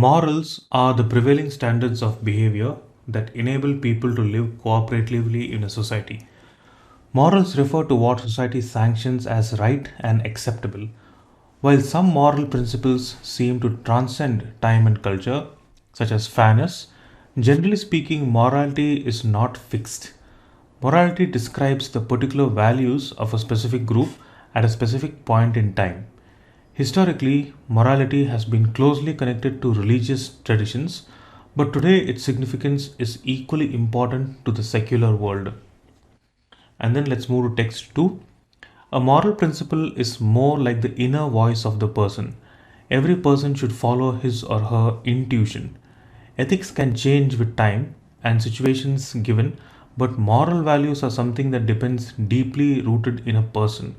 Morals are the prevailing standards of behavior that enable people to live cooperatively in a society. Morals refer to what society sanctions as right and acceptable. While some moral principles seem to transcend time and culture, such as fairness, generally speaking, morality is not fixed. Morality describes the particular values of a specific group at a specific point in time. Historically, morality has been closely connected to religious traditions, but today its significance is equally important to the secular world. And then let's move to text 2. A moral principle is more like the inner voice of the person. Every person should follow his or her intuition. Ethics can change with time and situations given, but moral values are something that depends deeply rooted in a person.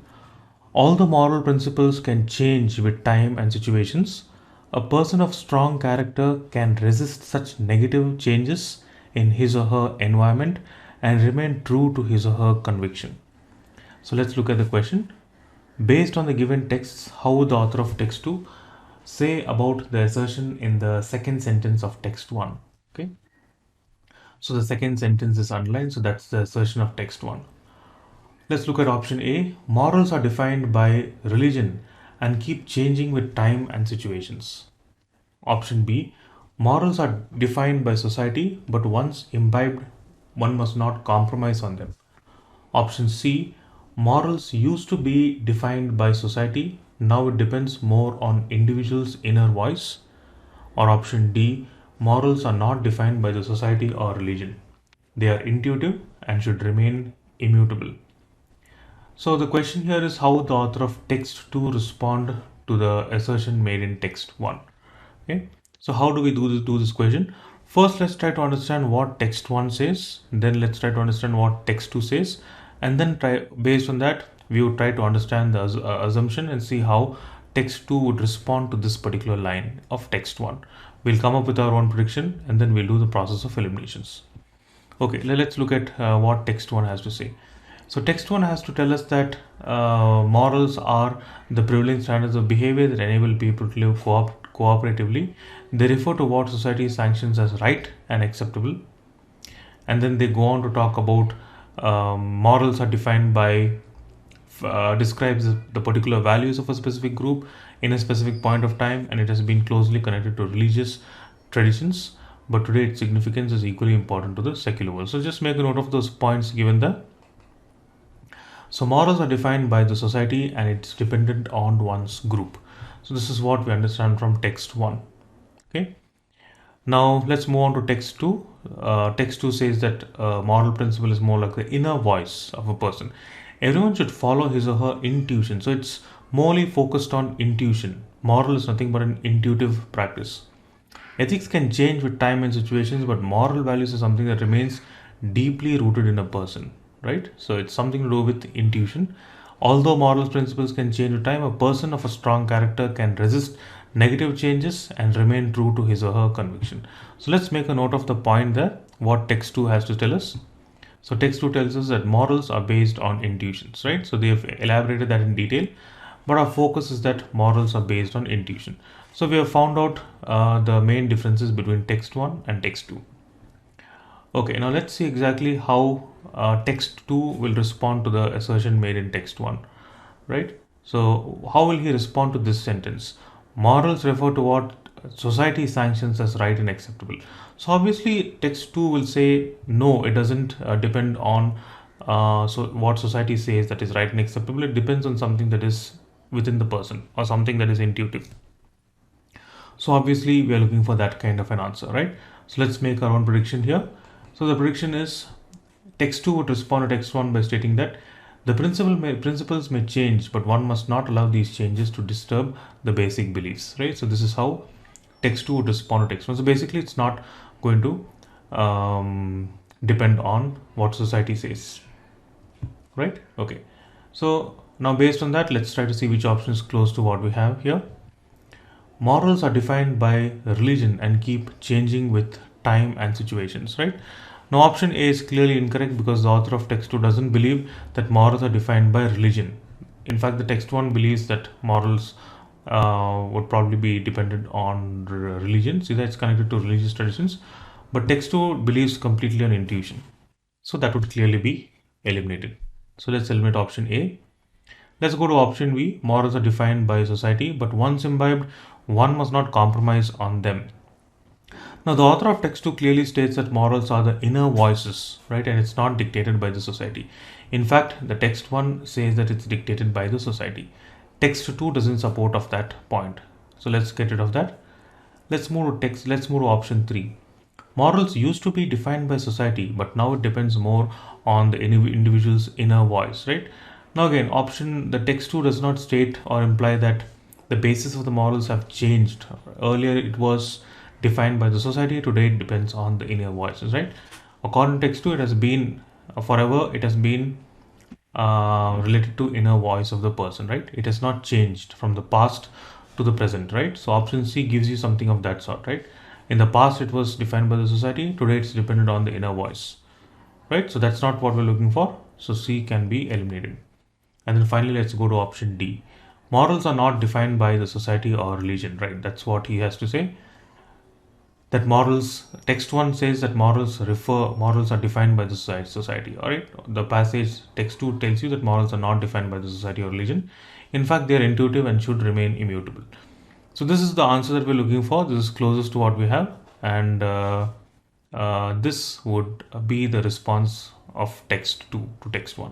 Although moral principles can change with time and situations, a person of strong character can resist such negative changes in his or her environment and remain true to his or her conviction. So let's look at the question. Based on the given texts, how would the author of text 2 say about the assertion in the second sentence of text 1? Okay. So the second sentence is underlined, so that's the assertion of text 1. Let's look at option A. Morals are defined by religion and keep changing with time and situations. Option B. Morals are defined by society, but once imbibed, one must not compromise on them. Option C. Morals used to be defined by society, now it depends more on individuals' inner voice. Or option D. Morals are not defined by the society or religion. They are intuitive and should remain immutable. So the question here is how the author of text 2 respond to the assertion made in text 1. Okay. So how do we do this question? First, let's try to understand what text 1 says. Then let's try to understand what text 2 says. And then based on that, we would try to understand the assumption and see how text 2 would respond to this particular line of text 1. We'll come up with our own prediction and then we'll do the process of eliminations. Okay, let's look at what text 1 has to say. So text 1 has to tell us that morals are the prevailing standards of behavior that enable people to live cooperatively. They refer to what society sanctions as right and acceptable. And then they go on to talk about morals are defined by describes the particular values of a specific group in a specific point of time, and it has been closely connected to religious traditions, but today its significance is equally important to the secular world. So just make a note of those points given there. So morals are defined by the society and it's dependent on one's group. So this is what we understand from text 1. Okay. Now let's move on to text 2. Text 2 says that moral principle is more like the inner voice of a person. Everyone should follow his or her intuition. So it's morely focused on intuition. Moral is nothing but an intuitive practice. Ethics can change with time and situations, but moral values is something that remains deeply rooted in a person, right? So it's something to do with intuition. Although moral principles can change with time, a person of a strong character can resist negative changes and remain true to his or her conviction. So let's make a note of the point there, what text 2 has to tell us. So text 2 tells us that morals are based on intuitions, right? So they have elaborated that in detail, but our focus is that morals are based on intuition. So we have found out the main differences between text 1 and text 2. Okay, now let's see exactly how text 2 will respond to the assertion made in text 1, right? So how will he respond to this sentence? Morals refer to what society sanctions as right and acceptable. So obviously text 2 will say no, it doesn't depend on so what society says that is right and acceptable. It depends on something that is within the person or something that is intuitive. So obviously we are looking for that kind of an answer, right? So let's make our own prediction here. So the prediction is text 2 would respond to text 1 by stating that the principles may change, but one must not allow these changes to disturb the basic beliefs, right? So this is how text 2 would respond to text 1. So basically it's not going to depend on what society says, right? Okay. So now based on that, let's try to see which option is close to what we have here. Morals are defined by religion and keep changing with time and situations, right? Now option A is clearly incorrect because the author of text 2 doesn't believe that morals are defined by religion. In fact, the text 1 believes that morals would probably be dependent on religion. See that it's connected to religious traditions, but text 2 believes completely on intuition. So that would clearly be eliminated. So let's eliminate option A. Let's go to option B. Morals are defined by society, but once imbibed, one must not compromise on them. Now, the author of text 2 clearly states that morals are the inner voices, right? And it's not dictated by the society. In fact, the text 1 says that it's dictated by the society. Text 2 doesn't support of that point. So let's get rid of that. Let's move to option 3. Morals used to be defined by society, but now it depends more on the individual's inner voice, right? Now again, the text 2 does not state or imply that the basis of the morals have changed. Earlier it was defined by the society, today it depends on the inner voices, right? According to text 2, it has been forever, it has been related to inner voice of the person, right? It has not changed from the past to the present, right? So option C gives you something of that sort, right? In the past it was defined by the society, today it's dependent on the inner voice, right? So that's not what we're looking for, so C can be eliminated. And then finally, let's go to option D. Morals are not defined by the society or religion, right? That's what he has to say. That morals, text 1 says that morals are defined by the society. All right. The passage text 2 tells you that morals are not defined by the society or religion. In fact, they are intuitive and should remain immutable. So this is the answer that we're looking for. This is closest to what we have, and this would be the response of text 2 to text 1.